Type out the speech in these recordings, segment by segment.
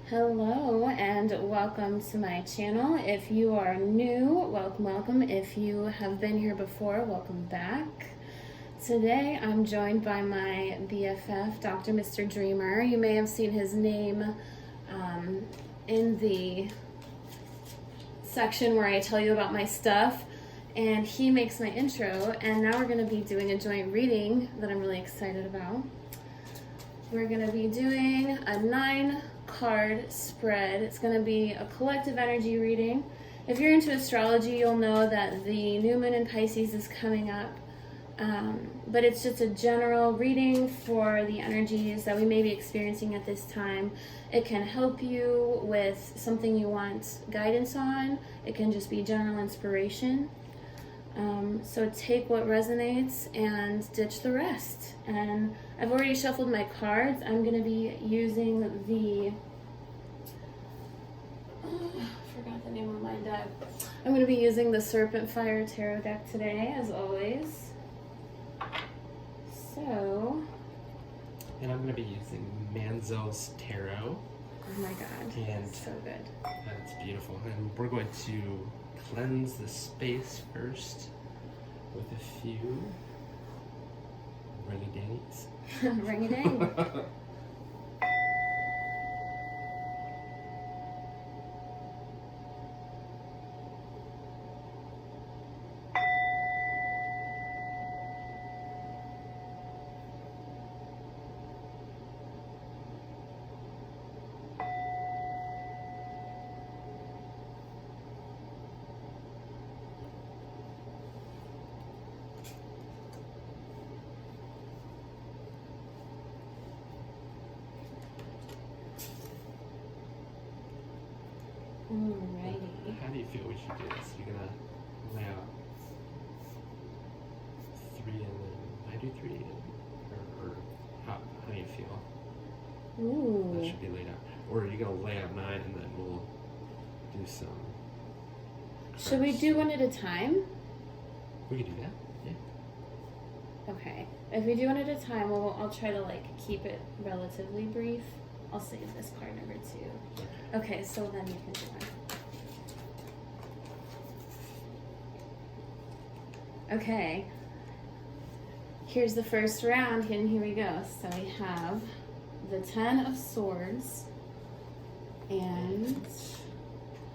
Hello and welcome to my channel. If you are new, welcome. If you have been here before, welcome back. Today I'm joined by my BFF, Dr. Mr. Dreamer. You may have seen his name in the section where I tell you about my stuff, and he makes my intro, and now we're going to be doing a joint reading that I'm really excited about. We're going to be doing a 9-card spread. It's going to be a collective energy reading. If you're into astrology, you'll know that the new moon in Pisces is coming up. But it's just a general reading for the energies that we may be experiencing at this time. It can help you with something you want guidance on. It can just be general inspiration. So take what resonates and ditch the rest. And I've already shuffled my cards. I'm going to be using the... I forgot the name of my deck. I'm going to be using the Serpentfire tarot deck today, as always. So... And I'm going to be using Manzel's tarot. Oh my god, and that's so good. That's beautiful. And we're going to cleanse the space first with a few ring-a-dingies. Ring-a-ding. Alrighty. How do you feel we should do this? You're going to lay out 3 and then I do 3? Or how do you feel? Ooh. That should be laid out. Or are you going to lay out 9 and then we'll do some... Should we do one at a time? We could do that, yeah. Okay. If we do one at a time, I'll try to keep it relatively brief. I'll save this card number 2. Okay, so then you can do one. Okay. Here's the first round, and here we go. So we have the 10 of Swords and...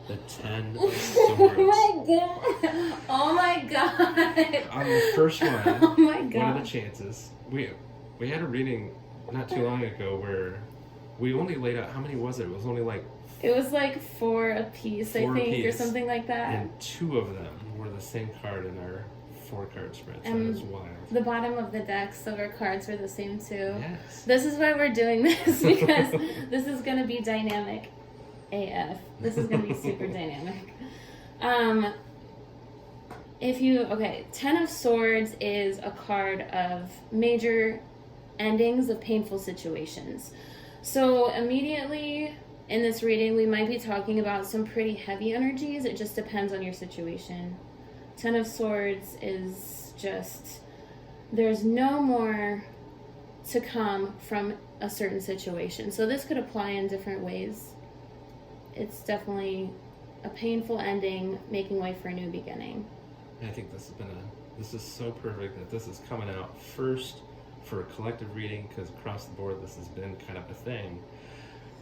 The 10 of Swords. Oh my god! Oh my god! On the first one, oh my god! What are the chances? We had a reading not too long ago where we only laid out, how many was it? It was only It was 4 a piece, I think, or something like that. And 2 of them were the same card in our 4-card spread, so And it was wild. The bottom of the deck, silver cards were the same too. Yes. This is why we're doing this, because this is going to be dynamic AF. This is going to be super dynamic. 10 of Swords is a card of major endings of painful situations. So immediately in this reading, we might be talking about some pretty heavy energies. It just depends on your situation. 10 of Swords is just, there's no more to come from a certain situation. So this could apply in different ways. It's definitely a painful ending, making way for a new beginning. I think this is so perfect that this is coming out first for a collective reading, because across the board this has been kind of a thing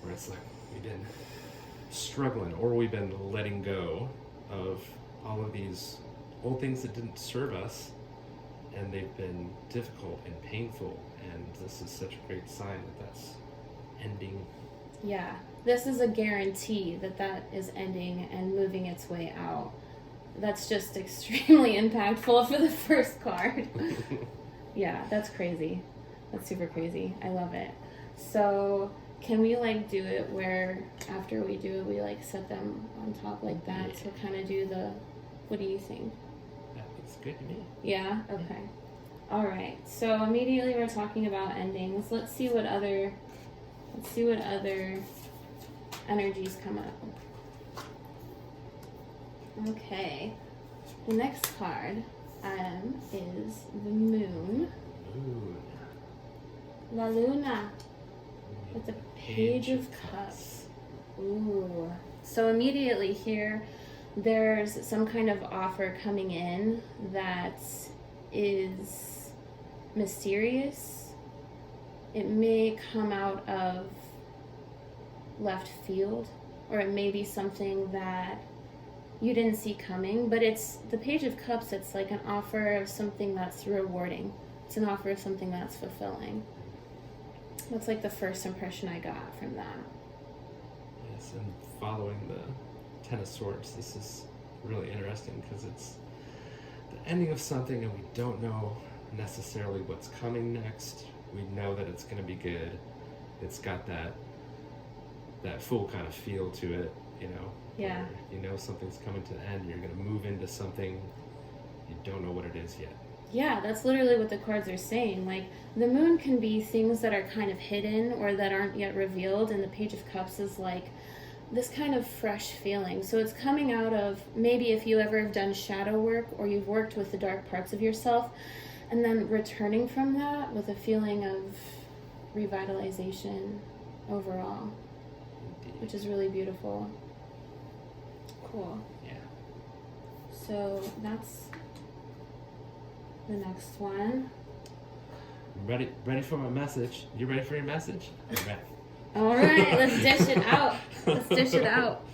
where it's we've been struggling, or we've been letting go of all of these old things that didn't serve us, and they've been difficult and painful, and this is such a great sign that that's ending. Yeah, this is a guarantee that is ending and moving its way out. That's just extremely impactful for the first card. Yeah, that's crazy. That's super crazy. I love it. So can we do it where after we do it, we set them on top like that? Yeah. So kind of do the, what do you think? That looks good to me. Yeah? Okay. All right. So immediately we're talking about endings. Let's see what other energies come up. Okay. The next card is the Moon. Moon. La Luna. With the Page of Cups. Ooh. So immediately here, there's some kind of offer coming in that is mysterious. It may come out of left field, or it may be something that you didn't see coming, but it's the Page of Cups. It's like an offer of something that's rewarding. It's an offer of something that's fulfilling. That's like the first impression I got from that. Yes, and following the Ten of Swords, this is really interesting because it's the ending of something and we don't know necessarily what's coming next. We know that it's going to be good. It's got that full kind of feel to it, you know. Yeah. You know something's coming to the end. You're going to move into something. You don't know what it is yet. Yeah, that's literally what the cards are saying. Like, the moon can be things that are kind of hidden or that aren't yet revealed, and the Page of Cups is like this kind of fresh feeling. So it's coming out of, maybe if you ever have done shadow work or you've worked with the dark parts of yourself, and then returning from that with a feeling of revitalization overall, which is really beautiful. Cool. Yeah. So that's the next one. Ready for my message? You ready for your message? I'm ready. All right, let's dish it out. Let's dish it out.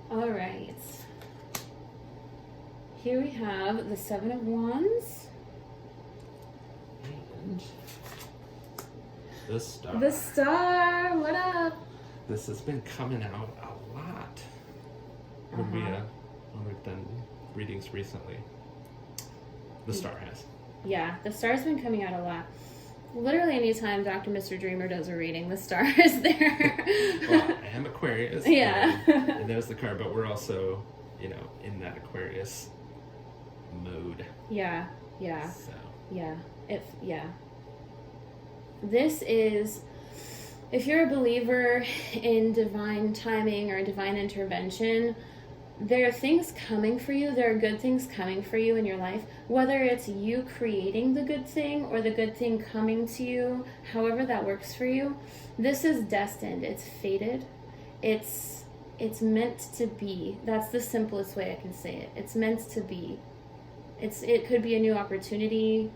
All right. Here we have the Seven of Wands. And the Star. The Star, what up? This has been coming out a lot when we've done readings recently. The Star has. Yeah, the Star's been coming out a lot. Literally anytime Dr. Mr. Dreamer does a reading, the Star is there. Well, I am Aquarius. Yeah. And there's the card, but we're also, in that Aquarius mode. Yeah, yeah. So. Yeah. This is, if you're a believer in divine timing or divine intervention, there are things coming for you. There are good things coming for you in your life. Whether it's you creating the good thing or the good thing coming to you, however that works for you, this is destined. It's fated. It's meant to be. That's the simplest way I can say it. It's meant to be. It could be a new opportunity.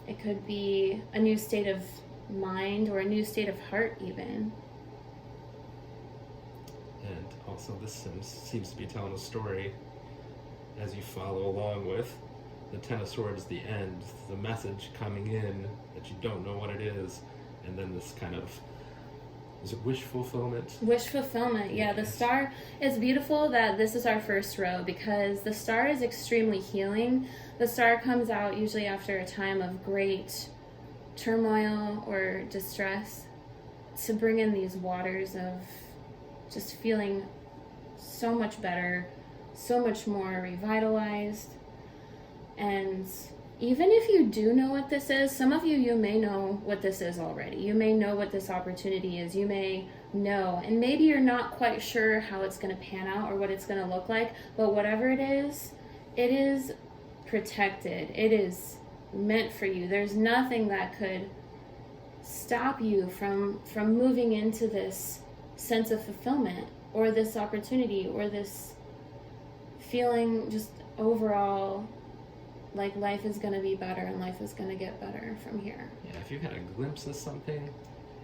It could be a new state of mind or a new state of heart even. And also this seems to be telling a story as you follow along with the Ten of Swords, the end, the message coming in that you don't know what it is, and then this kind of, is it wish fulfillment? Wish fulfillment, yeah. The Star, it's beautiful that this is our first row because the Star is extremely healing. The Star comes out usually after a time of great turmoil or distress to bring in these waters of just feeling so much better, so much more revitalized. And even if you do know what this is, some of you may know what this is already. You may know what this opportunity is. You may know. And maybe you're not quite sure how it's going to pan out or what it's going to look like. But whatever it is protected. It is meant for you. There's nothing that could stop you from moving into this sense of fulfillment or this opportunity or this feeling just overall like life is going to be better and life is going to get better from here. Yeah, if you had a glimpse of something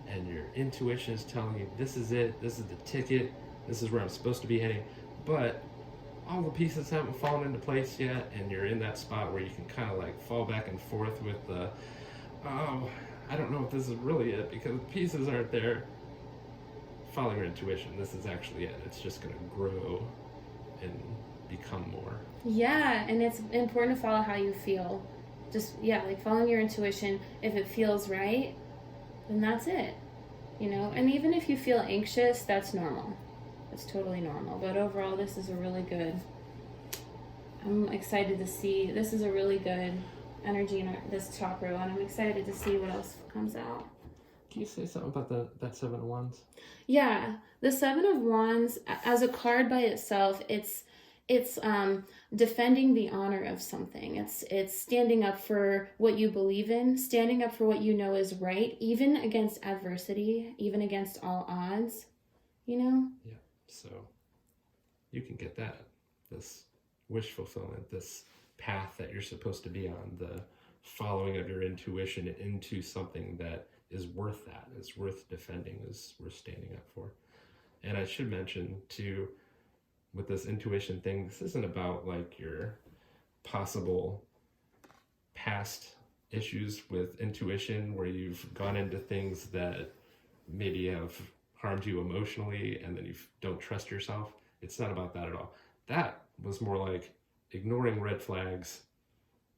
and your intuition is telling you this is it, this is the ticket, this is where I'm supposed to be heading, but all the pieces haven't fallen into place yet, and you're in that spot where you can kind of like fall back and forth with the, oh, I don't know if this is really it because the pieces aren't there. Follow your intuition. This is actually it. It's just going to grow and become more. Yeah, and it's important to follow how you feel. Just, like following your intuition. If it feels right, then that's it. And even if you feel anxious, that's normal. It's totally normal. But overall, this is a really good, I'm excited to see, this is a really good energy in this top row, and I'm excited to see what else comes out. Can you say something about that Seven of Wands? Yeah, the Seven of Wands, as a card by itself, it's it's defending the honor of something. It's standing up for what you believe in, standing up for what you know is right, even against adversity, even against all odds, you know? Yeah. So you can get that, this wish fulfillment, this path that you're supposed to be on, the following of your intuition into something that is worth that, is worth defending, is worth standing up for. And I should mention too, with this intuition thing, this isn't about like your possible past issues with intuition where you've gone into things that maybe have harmed you emotionally and then you don't trust yourself. It's not about that at all. That was more like ignoring red flags,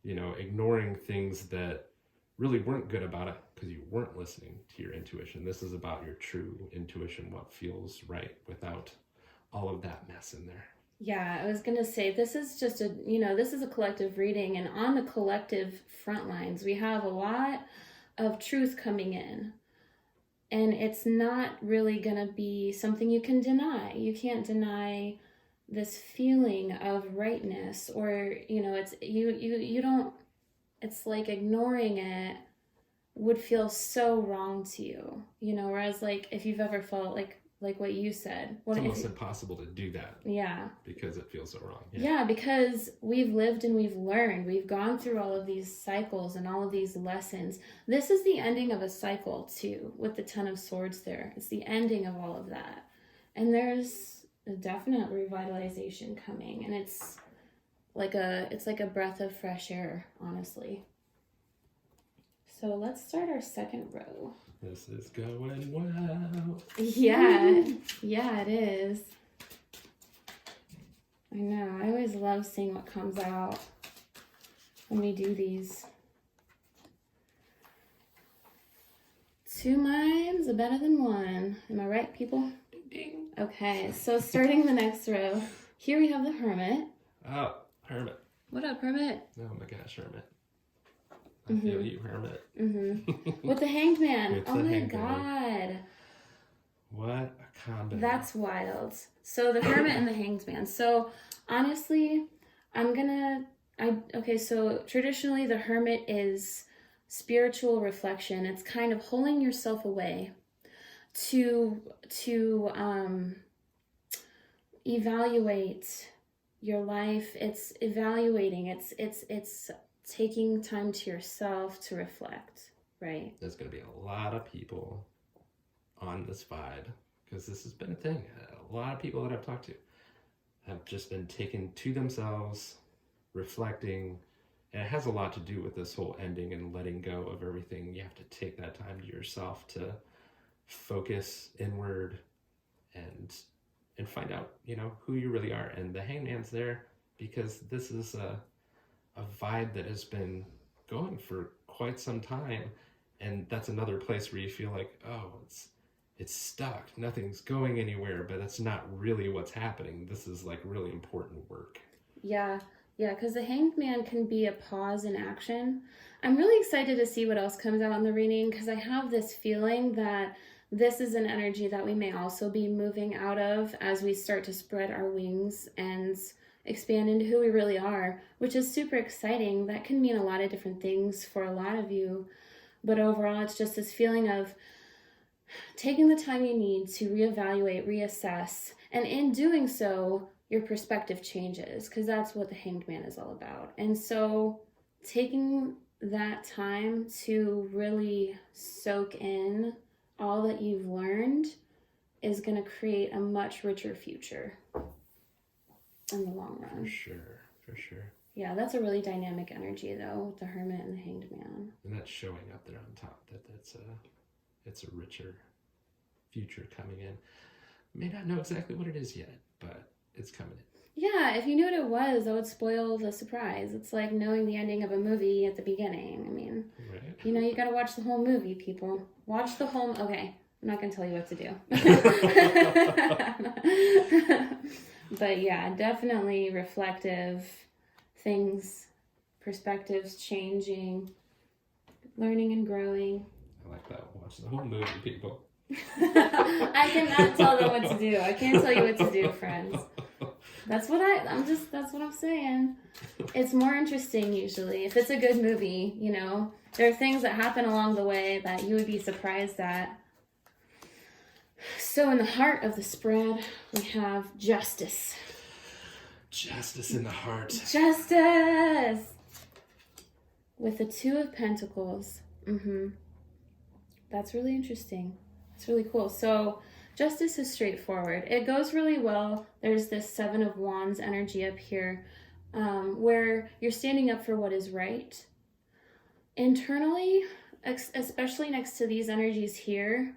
ignoring things that really weren't good about it because you weren't listening to your intuition. This is about your true intuition, what feels right without all of that mess in there. Yeah, I was going to say, this is just this is a collective reading, and on the collective front lines, we have a lot of truth coming in, and it's not really going to be something you can deny. You can't deny this feeling of rightness, or, you don't, it's like ignoring it would feel so wrong to you, whereas like if you've ever felt like what you said. It's almost impossible to do that. Yeah. Because it feels so wrong. Yeah, because we've lived and we've learned. We've gone through all of these cycles and all of these lessons. This is the ending of a cycle too, with the Ten of Swords there. It's the ending of all of that. And there's a definite revitalization coming. And it's like a breath of fresh air, honestly. So let's start our second row. This is going well. Yeah, it is. I know. I always love seeing what comes out when we do these. 2 minds are better than one. Am I right, people? Ding, ding. Okay, so starting the next row, here we have the Hermit. Oh, Hermit. What up, Hermit? Oh my gosh, Hermit. I feel you, Hermit. With the Hanged Man. With oh the my Hanged God. Man. What a combo. That's wild. So the Hermit and the Hanged Man. So honestly, so traditionally the Hermit is spiritual reflection. It's kind of holding yourself away to evaluate your life. It's evaluating. It's taking time to yourself to reflect, right? There's going to be a lot of people on this vibe because this has been a thing. A lot of people that I've talked to have just been taken to themselves, reflecting, and it has a lot to do with this whole ending and letting go of everything. You have to take that time to yourself to focus inward and find out, who you really are. And the Hangman's there because this is a vibe that has been going for quite some time, and that's another place where you feel like, oh, it's stuck, nothing's going anywhere, but that's not really what's happening. This is like really important work. Yeah, because the Hanged Man can be a pause in action. I'm really excited to see what else comes out in the reading, because I have this feeling that this is an energy that we may also be moving out of as we start to spread our wings and expand into who we really are, which is super exciting. That can mean a lot of different things for a lot of you, but overall it's just this feeling of taking the time you need to reevaluate, reassess, and in doing so your perspective changes, because that's what the Hanged Man is all about. And so taking that time to really soak in all that you've learned is going to create a much richer future in the long run. For sure. Yeah, that's a really dynamic energy though, with the Hermit and the Hanged Man. And that's showing up there on top, it's a richer future coming in. May not know exactly what it is yet, but it's coming in. Yeah, if you knew what it was, that would spoil the surprise. It's like knowing the ending of a movie at the beginning. I mean, right. You gotta watch the whole movie, people. Watch the whole, okay, I'm not gonna tell you what to do. But yeah, definitely reflective things, perspectives changing, learning and growing. I like that. Watch the whole movie, people. I cannot tell them what to do. I can't tell you what to do, friends. That's what I'm saying. It's more interesting usually. If it's a good movie, you know, there are things that happen along the way that you would be surprised at. So in the heart of the spread, we have justice. Justice in the heart. Justice! With the Two of Pentacles. That's really interesting. It's really cool. So justice is straightforward. It goes really well. There's this Seven of Wands energy up here, where you're standing up for what is right. Internally, especially next to these energies here,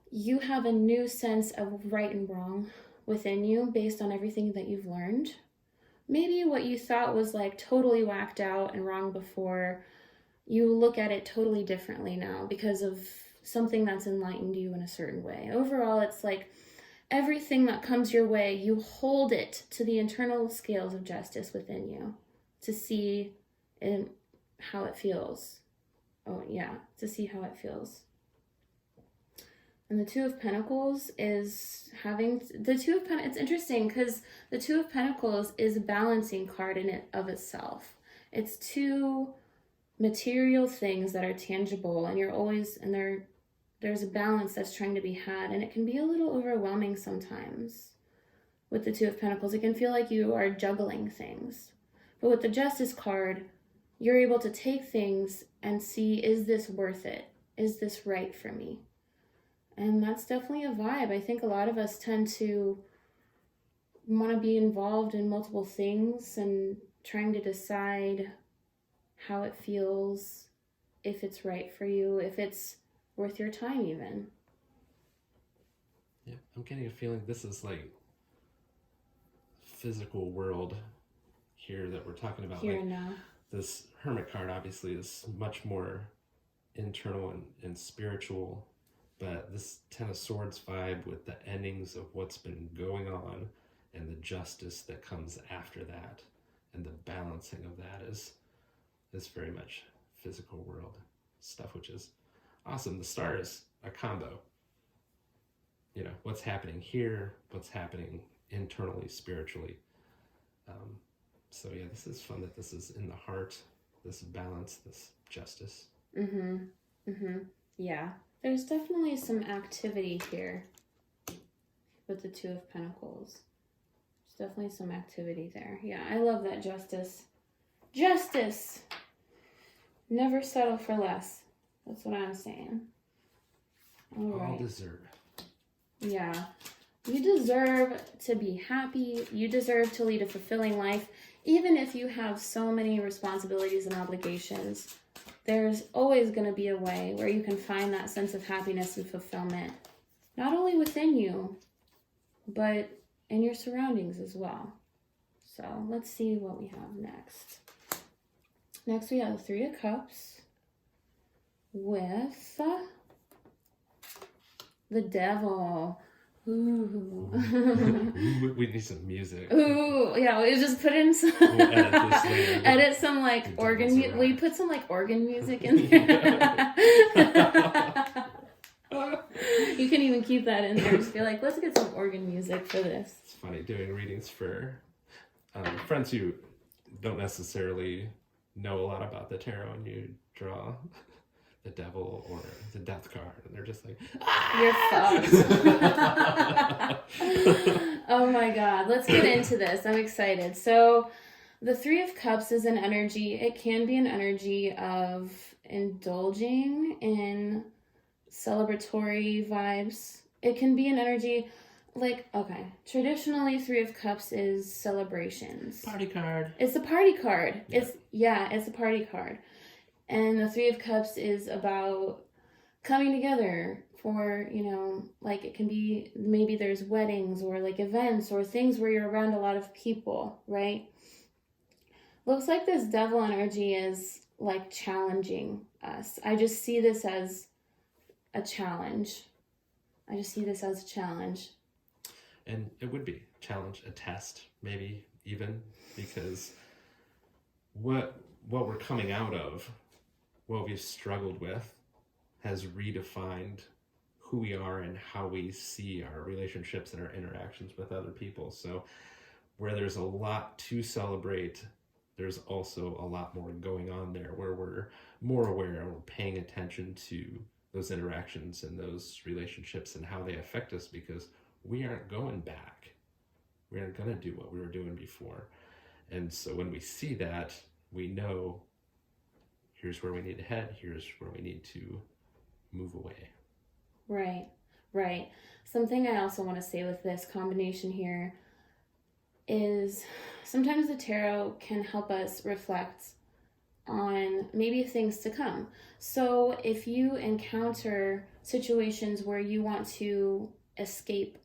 you have a new sense of right and wrong within you based on everything that you've learned. Maybe what you thought was like totally whacked out and wrong before, you look at it totally differently now because of something that's enlightened you in a certain way. Overall, it's like everything that comes your way, you hold it to the internal scales of justice within you to see how it feels. To see how it feels. And the Two of Pentacles is it's interesting because the Two of Pentacles is a balancing card in it of itself. It's two material things that are tangible, and there's a balance that's trying to be had, and it can be a little overwhelming sometimes. With the Two of Pentacles, it can feel like you are juggling things. But with the Justice card, you're able to take things and see, is this worth it? Is this right for me? And that's definitely a vibe. I think a lot of us tend to want to be involved in multiple things and trying to decide how it feels, if it's right for you, if it's worth your time even. Yeah, I'm getting a feeling this is like physical world here that we're talking about. Here like, and now. This Hermit card obviously is much more internal and spiritual. But this Ten of Swords vibe with the endings of what's been going on and the justice that comes after that and the balancing of that is very much physical world stuff, which is awesome. The Star is a combo. You know, what's happening here, what's happening internally, spiritually. So yeah, this is fun that this is in the heart, this balance, this justice. Yeah. There's definitely some activity here with the Two of Pentacles. There's definitely some activity there. Yeah, I love that justice. Justice! Never settle for less. That's what I'm saying. All deserve. Yeah. You deserve to be happy. You deserve to lead a fulfilling life. Even if you have so many responsibilities and obligations, there's always going to be a way where you can find that sense of happiness and fulfillment, not only within you, but in your surroundings as well. So let's see what we have next. Next, we have the Three of Cups with the Devil. Ooh. We need some music. Ooh, yeah, we just put in some. We'll edit this later. Edit some like organ music. We put some like organ music in there. You can even keep that in there. Just be like, let's get some organ music for this. It's funny doing readings for friends who don't necessarily know a lot about the tarot, and you draw the Devil or the Death card, and they're just like, you're fucked. Oh my god, let's get into this. I'm excited. So the Three of Cups is an energy. It can be an energy of indulging in celebratory vibes. It can be an energy like, okay, traditionally Three of Cups is celebrations. Party card. It's a party card. Yeah. It's a party card. And the Three of Cups is about coming together for, you know, like it can be, maybe there's weddings or like events or things where you're around a lot of people, right? Looks like this Devil energy is like challenging us. I just see this as a challenge. And it would be a challenge, a test, maybe even, because what we're coming out of, what we've struggled with, has redefined who we are and how we see our relationships and our interactions with other people. So where there's a lot to celebrate, there's also a lot more going on there where we're more aware and we're paying attention to those interactions and those relationships and how they affect us, because we aren't going back. We aren't going to do what we were doing before. And so when we see that, we know here's where we need to head, here's where we need to move away. Right. Something I also want to say with this combination here is sometimes the tarot can help us reflect on maybe things to come. So if you encounter situations where you want to escape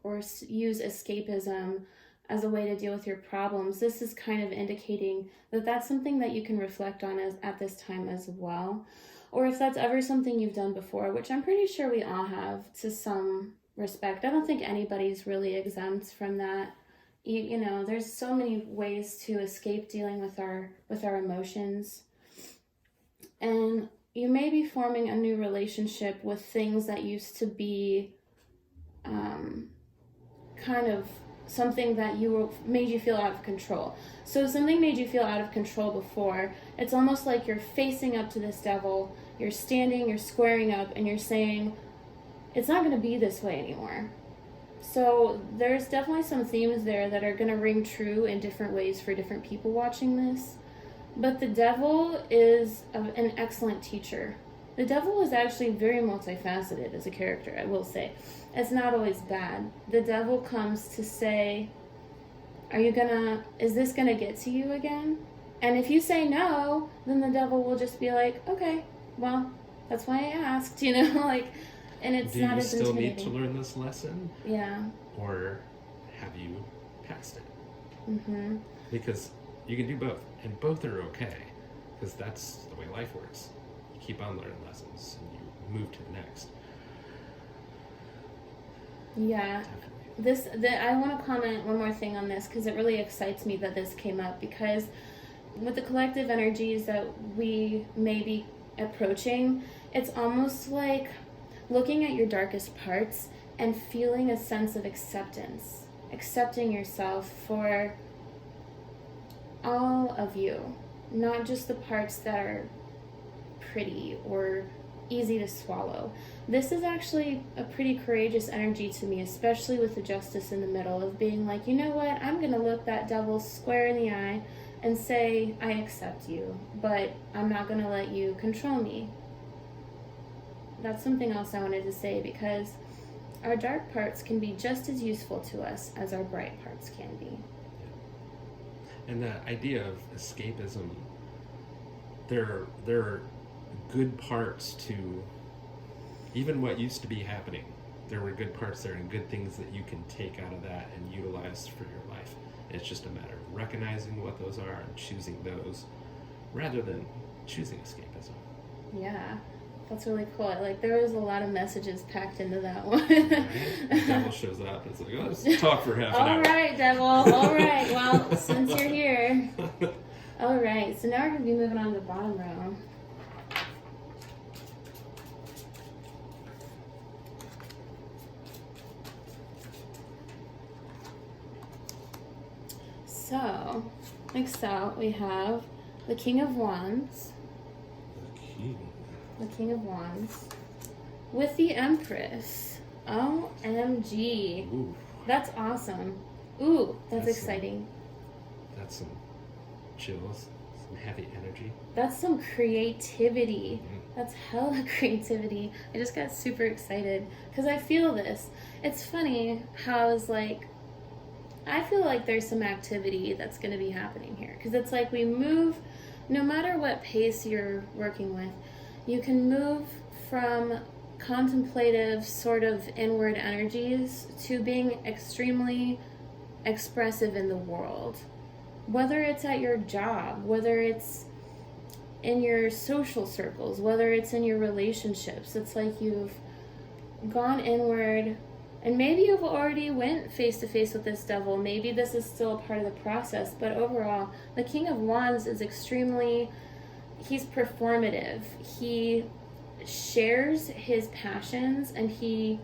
or use escapism as a way to deal with your problems, this is kind of indicating that that's something that you can reflect on at this time as well. Or if that's ever something you've done before, which I'm pretty sure we all have to some respect. I don't think anybody's really exempt from that. You know, there's so many ways to escape dealing with our emotions. And you may be forming a new relationship with things that used to be kind of something that made you feel out of control. So something made you feel out of control before. It's almost like you're facing up to this devil, you're standing, you're squaring up, and you're saying, it's not going to be this way anymore. So there's definitely some themes there that are going to ring true in different ways for different people watching this. But the devil is an excellent teacher. The devil is actually very multifaceted as a character, I will say. It's not always bad. The devil comes to say, is this gonna get to you again? And if you say no, then the devil will just be like, okay, well, that's why I asked, you know, like, and it's not as intimidating. Do you still need to learn this lesson? Yeah. Or have you passed it? Mm-hmm. Because you can do both, and both are okay, because that's the way life works. You keep on learning lessons, and you move to the next. Yeah. I want to comment one more thing on this, because it really excites me that this came up, because with the collective energies that we may be approaching, it's almost like looking at your darkest parts and feeling a sense of acceptance, accepting yourself for all of you, not just the parts that are pretty or easy to swallow. This is actually a pretty courageous energy to me, especially with the justice in the middle, of being like, you know what, I'm going to look that devil square in the eye and say, I accept you, but I'm not going to let you control me. That's something else I wanted to say, because our dark parts can be just as useful to us as our bright parts can be. And the idea of escapism, there are good parts to even what used to be happening. There were good parts there and good things that you can take out of that and utilize for your life. It's just a matter of recognizing what those are and choosing those rather than choosing escapism. Yeah, that's really cool. Like, there was a lot of messages packed into that one. Right? The devil shows up. It's like, oh, let's talk for half an hour. All right, devil. All right. Well, since you're here. All right. So now we're going to be moving on to the bottom row. So, next out we have the King of Wands. The King of Wands. With the Empress. OMG. Ooh. That's awesome. Ooh, that's exciting. That's some chills, some heavy energy. That's some creativity. Mm-hmm. That's hella creativity. I just got super excited because I feel this. It's funny how I feel like there's some activity that's going to be happening here, because it's like we move, no matter what pace you're working with, you can move from contemplative sort of inward energies to being extremely expressive in the world, whether it's at your job, whether it's in your social circles, whether it's in your relationships. It's like you've gone inward. And maybe you've already went face-to-face with this devil. Maybe this is still a part of the process. But overall, the King of Wands is he's performative. He shares his passions and he,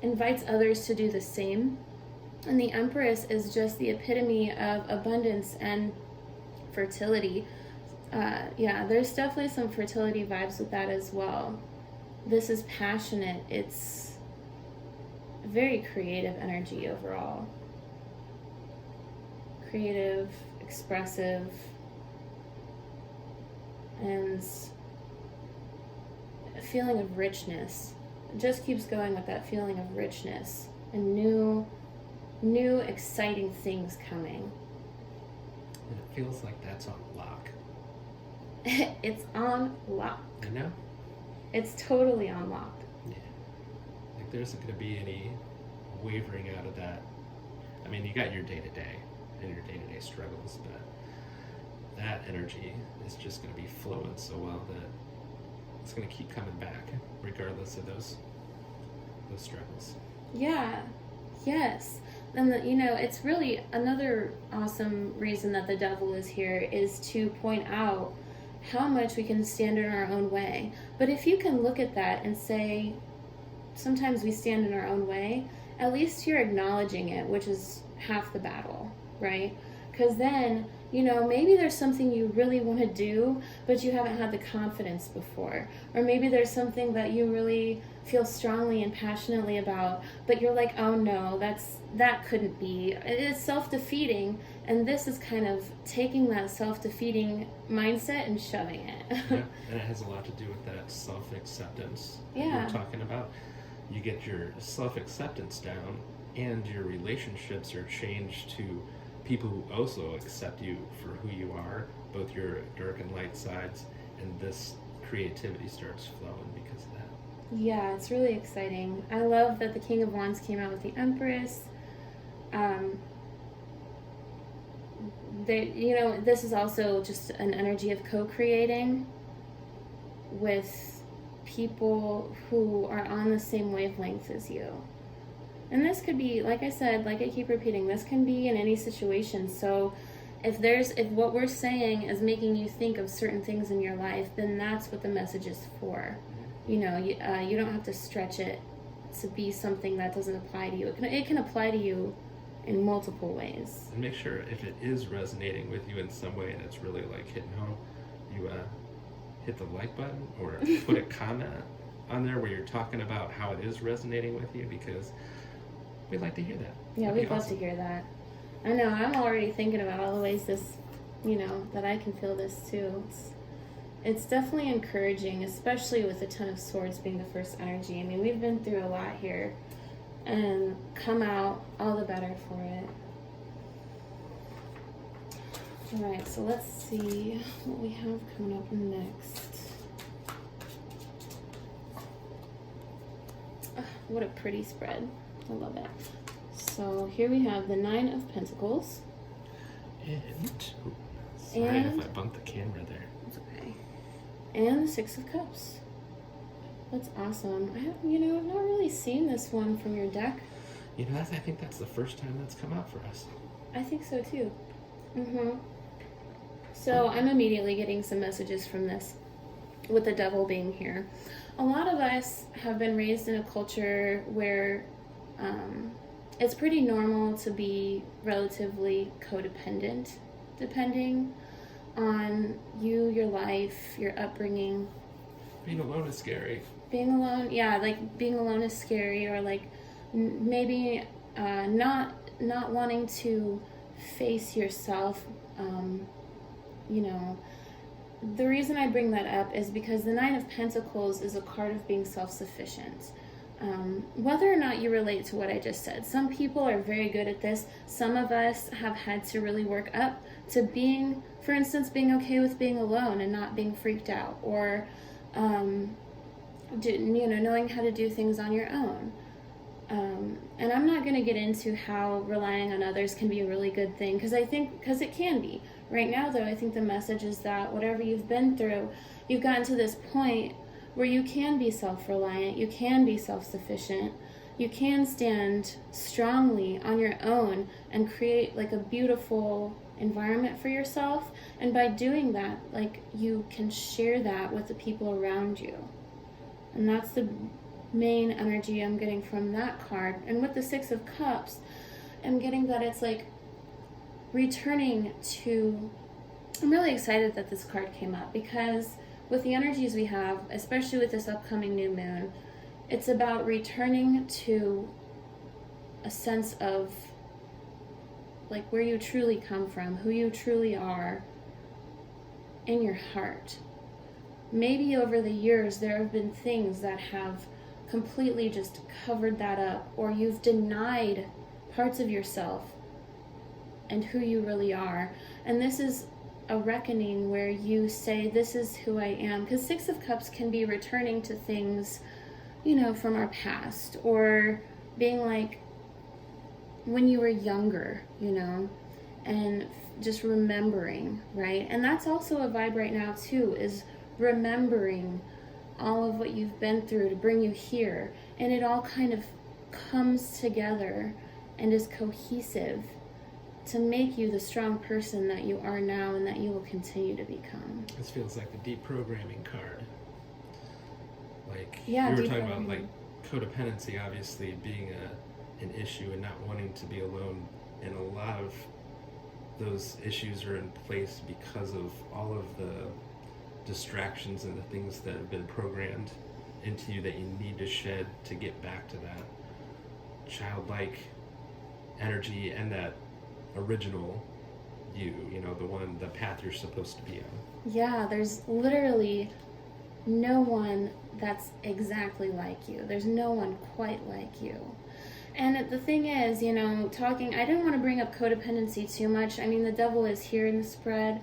invites others to do the same. And the Empress is just the epitome of abundance and fertility. Yeah, there's definitely some fertility vibes with that as well. This is passionate. It's very creative energy overall. Creative, expressive, and a feeling of richness. It just keeps going with that feeling of richness and new exciting things coming. And it feels like that's on lock. It's on lock. I know? It's totally on lock. Yeah. Like there isn't going to be any wavering out of that. I mean, you got your day-to-day and your day-to-day struggles, but that energy is just going to be flowing so well that it's going to keep coming back regardless of those struggles. Yeah. Yes. And it's really another awesome reason that the devil is here is to point out how much we can stand in our own way. But if you can look at that and say, sometimes we stand in our own way, at least you're acknowledging it, which is half the battle, right? Because then, maybe there's something you really want to do, but you haven't had the confidence before. Or maybe there's something that you really feel strongly and passionately about, but you're like, oh no, that couldn't be. It's self-defeating, and this is kind of taking that self-defeating mindset and shoving it. Yeah, and it has a lot to do with that self-acceptance that Yeah. you're talking about. You get your self-acceptance down, and your relationships are changed to people who also accept you for who you are, both your dark and light sides, and this creativity starts flowing because of that. Yeah, it's really exciting. I love that the King of Wands came out with the Empress. This is also just an energy of co-creating with people who are on the same wavelength as you. And this could be, like I said, like I keep repeating, this can be in any situation. So if what we're saying is making you think of certain things in your life, then that's what the message is for. You don't have to stretch it to be something that doesn't apply to you. It can apply to you in multiple ways. And make sure if it is resonating with you in some way and it's really like hitting home, you hit the like button or put a comment on there where you're talking about how it is resonating with you, because we'd like to hear that. Yeah, That'd be we'd love awesome. to hear that. I know, I'm already thinking about all the ways this, that I can feel this too. It's definitely encouraging, especially with the Ten of Swords being the first energy. I mean, we've been through a lot here, and come out all the better for it. Alright, so let's see what we have coming up next. What a pretty spread. I love it. So here we have the Nine of Pentacles. Sorry if I bumped the camera there. It's okay. And the Six of Cups. That's awesome. I've not really seen this one from your deck. I think that's the first time that's come out for us. I think so too. So I'm immediately getting some messages from this, with the devil being here. A lot of us have been raised in a culture where it's pretty normal to be relatively codependent, depending on you, your life, your upbringing. Being alone is scary. Being alone, yeah, like being alone is scary, or like maybe not wanting to face yourself. The reason I bring that up is because the Nine of Pentacles is a card of being self-sufficient. Whether or not you relate to what I just said, some people are very good at this. Some of us have had to really work up to being, for instance, being okay with being alone and not being freaked out, or knowing how to do things on your own. And I'm not going to get into how relying on others can be a really good thing, because it can be. Right now, though, I think the message is that whatever you've been through, you've gotten to this point where you can be self-reliant, you can be self-sufficient, you can stand strongly on your own and create like a beautiful environment for yourself. And by doing that, like, you can share that with the people around you. And that's the main energy I'm getting from that card. And with the Six of Cups, am getting that it's like returning to, I'm really excited that this card came up, because with the energies we have, especially with this upcoming new moon, it's about returning to a sense of like where you truly come from, who you truly are in your heart. Maybe over the years there have been things that have completely just covered that up, or you've denied parts of yourself and who you really are. And this is a reckoning where you say, this is who I am. Because Six of Cups can be returning to things, you know, from our past, or being like when you were younger, you know, and just remembering, right? And that's also a vibe right now too, is remembering all of what you've been through to bring you here. And it all kind of comes together and is cohesive to make you the strong person that you are now and that you will continue to become. This feels like the deprogramming card. Like, yeah, we were talking about like codependency obviously being an issue and not wanting to be alone, and a lot of those issues are in place because of all of the distractions and the things that have been programmed into you that you need to shed to get back to that childlike energy and that original you know, the path you're supposed to be on. Yeah, there's literally no one that's exactly like you. There's no one quite like you. And the thing is, you know, I didn't want to bring up codependency too much. I mean, the devil is here in the spread,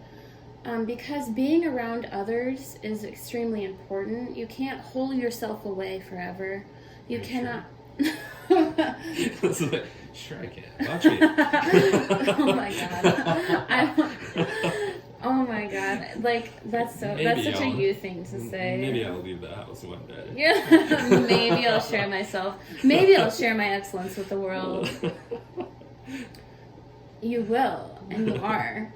because being around others is extremely important. You can't hold yourself away forever. You cannot... Sure. Sure I can. Watch me. Oh my god. Oh my god. Like, that's such a you thing to say. Maybe I'll leave the house one day. Yeah. Maybe I'll share myself. Maybe I'll share my excellence with the world. You will, and you are,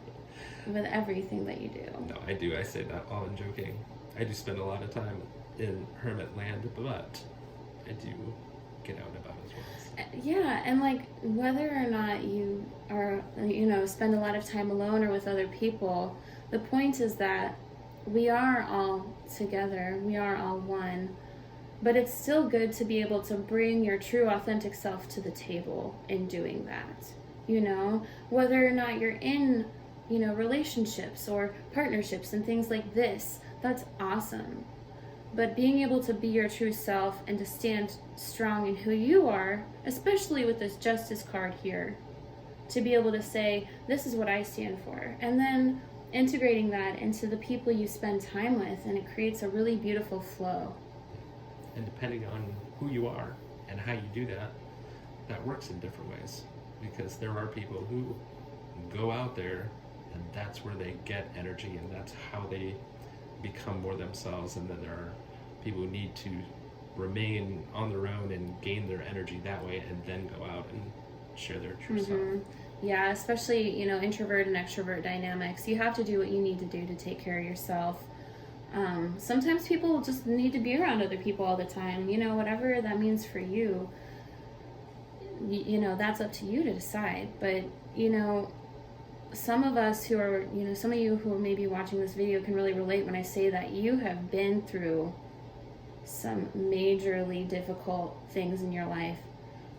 with everything that you do. No, I do. I say that all in joking. I do spend a lot of time in hermit land, but I do get out and about as well. Yeah, and like whether or not you are, you know, spend a lot of time alone or with other people, the point is that we are all together, we are all one, but it's still good to be able to bring your true authentic self to the table in doing that, you know, whether or not you're in, you know, relationships or partnerships and things like this, that's awesome. But being able to be your true self and to stand strong in who you are, especially with this Justice card here, to be able to say, this is what I stand for. And then integrating that into the people you spend time with, and it creates a really beautiful flow. And depending on who you are and how you do that, that works in different ways. Because there are people who go out there and that's where they get energy and that's how they become more themselves, and then there are people who need to remain on their own and gain their energy that way and then go out and share their true self. Yeah, especially, you know, introvert and extrovert dynamics. You have to do what you need to do to take care of yourself. Sometimes people just need to be around other people all the time, you know, whatever that means for you, you know, that's up to you to decide. But, you know, some of us who are, you know, some of you who are maybe watching this video can really relate when I say that you have been through some majorly difficult things in your life,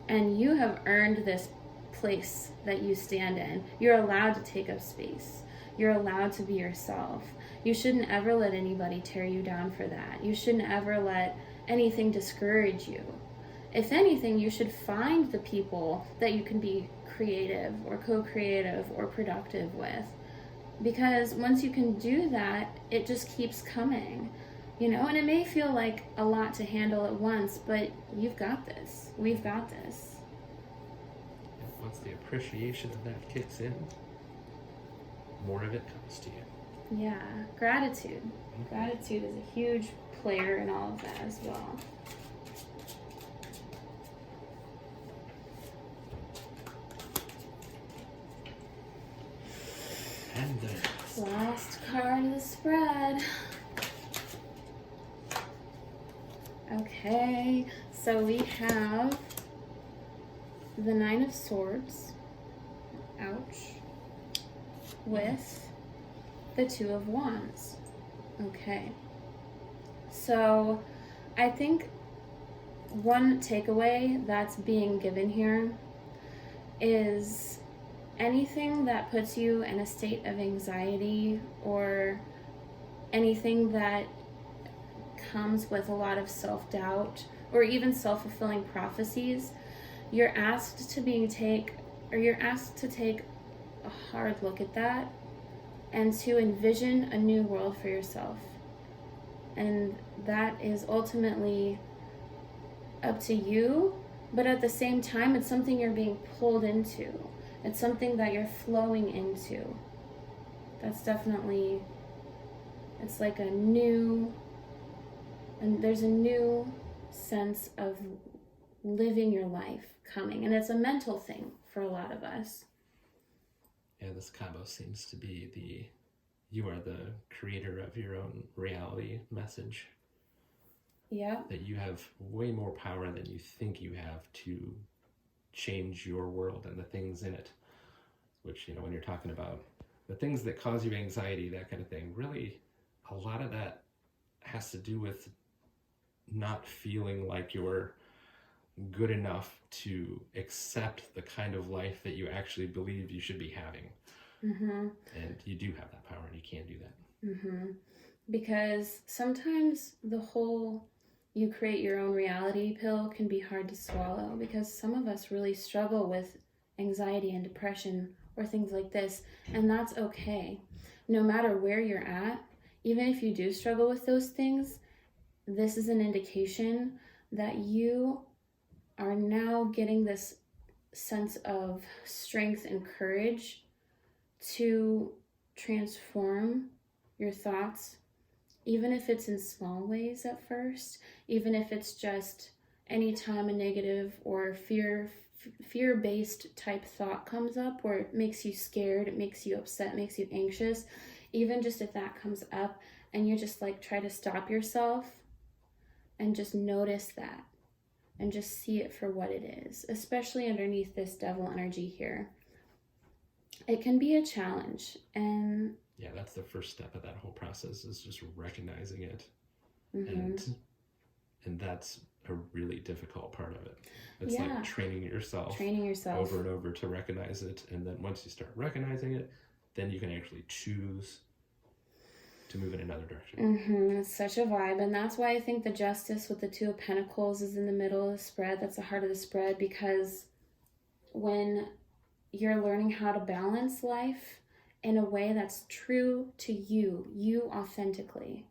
and you have earned this place that you stand in. You're allowed to take up space. You're allowed to be yourself. You shouldn't ever let anybody tear you down for that. You shouldn't ever let anything discourage you. If anything, you should find the people that you can be creative or co-creative or productive with, because once you can do that, it just keeps coming, you know. And it may feel like a lot to handle at once, but you've got this. We've got this. And once the appreciation of that kicks in, more of it comes to you. Yeah, gratitude. Gratitude is a huge player in all of that as well. And the last card of the spread. Okay, so we have the Nine of Swords, ouch, with the Two of Wands. Okay. So I think one takeaway that's being given here is anything that puts you in a state of anxiety, or anything that comes with a lot of self-doubt or even self-fulfilling prophecies, you're asked to take a hard look at that and to envision a new world for yourself. And that is ultimately up to you, but at the same time, it's something you're being pulled into. It's something that you're flowing into. That's definitely, it's like a new, and there's a new sense of living your life coming. And it's a mental thing for a lot of us. Yeah, this combo seems to be you are the creator of your own reality message. Yeah. That you have way more power than you think you have to change your world and the things in it. Which, when you're talking about the things that cause you anxiety, that kind of thing, really a lot of that has to do with not feeling like you're good enough to accept the kind of life that you actually believe you should be having. Mm-hmm. And you do have that power, and you can do that. Mm-hmm. Because sometimes the whole you create your own reality pill can be hard to swallow, because some of us really struggle with anxiety and depression or things like this, and that's okay. No matter where you're at, even if you do struggle with those things, this is an indication that you are now getting this sense of strength and courage to transform your thoughts, even if it's in small ways at first, even if it's just anytime a negative or fear-based type thought comes up where it makes you scared, it makes you upset, makes you anxious, even just if that comes up and you just try to stop yourself and just notice that and just see it for what it is, especially underneath this devil energy here. It can be a challenge, and yeah, that's the first step of that whole process, is just recognizing it. Mm-hmm. And that's a really difficult part of it. It's Yeah. like training yourself over and over to recognize it, and then once you start recognizing it, then you can actually choose to move in another direction. Mm-hmm. It's such a vibe, and that's why I think the Justice with the Two of Pentacles is in the middle of the spread. That's the heart of the spread, because when you're learning how to balance life in a way that's true to you authentically,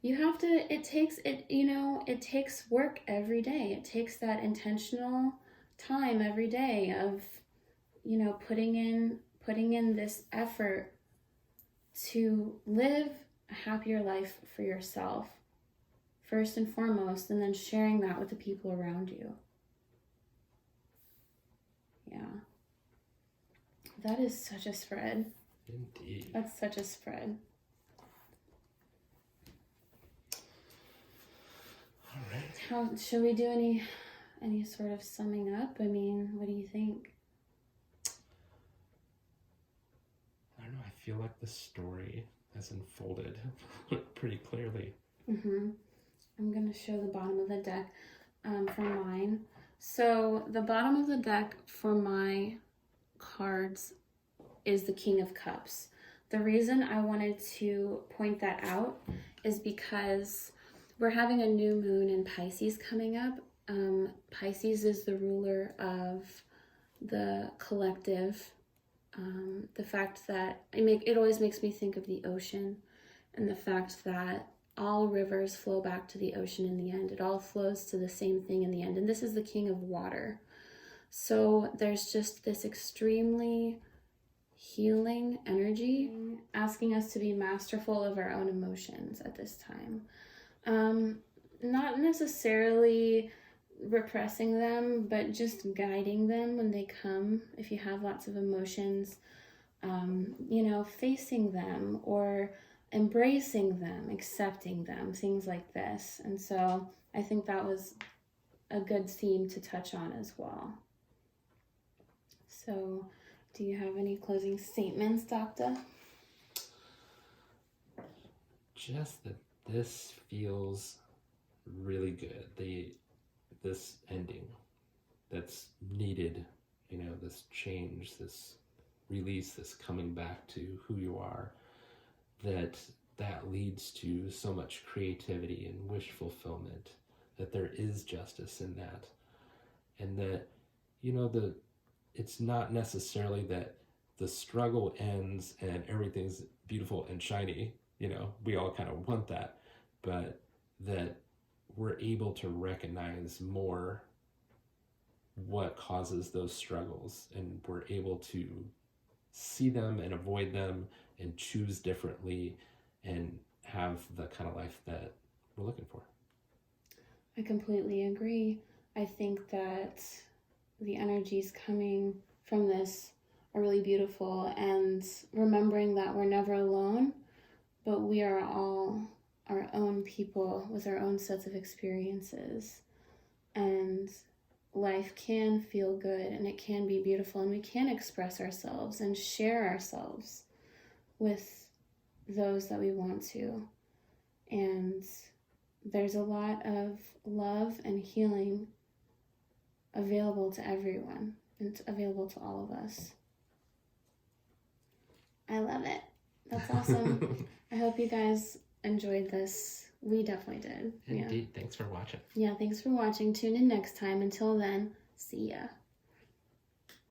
you have to, it takes work every day. It takes that intentional time every day of, putting in this effort to live a happier life for yourself, first and foremost, and then sharing that with the people around you. Yeah. That is such a spread. Indeed. That's such a spread. All right. How should we do any sort of summing up? I mean, what do you think? I don't know. I feel like the story has unfolded pretty clearly. Mm-hmm. I'm going to show the bottom of the deck for mine. So the bottom of the deck for my cards is the King of Cups. The reason I wanted to point that out is because we're having a new moon in Pisces coming up. Pisces is the ruler of the collective. The fact that it always makes me think of the ocean, and the fact that all rivers flow back to the ocean in the end. It all flows to the same thing in the end. And this is the King of Water. So there's just this extremely healing energy asking us to be masterful of our own emotions at this time. Not necessarily repressing them, but just guiding them when they come. If you have lots of emotions, facing them or embracing them, accepting them, things like this. And so I think that was a good theme to touch on as well. So Do you have any closing statements, Doctor? Just that this feels really good. This ending that's needed, this change, this release, this coming back to who you are, that leads to so much creativity and wish fulfillment, that there is justice in that, and that it's not necessarily that the struggle ends and everything's beautiful and shiny. We all kind of want that, but that we're able to recognize more what causes those struggles, and we're able to see them and avoid them and choose differently and have the kind of life that we're looking for. I completely agree. I think that the energies coming from this are really beautiful, and remembering that we're never alone, but we are all our own people with our own sets of experiences, and life can feel good and it can be beautiful, and we can express ourselves and share ourselves with those that we want to. And there's a lot of love and healing available to everyone and available to all of us. I love it. That's awesome. I hope you guys enjoyed this. We definitely did. Indeed. Thanks for watching. Yeah, thanks for watching. Tune in next time. Until then, see ya.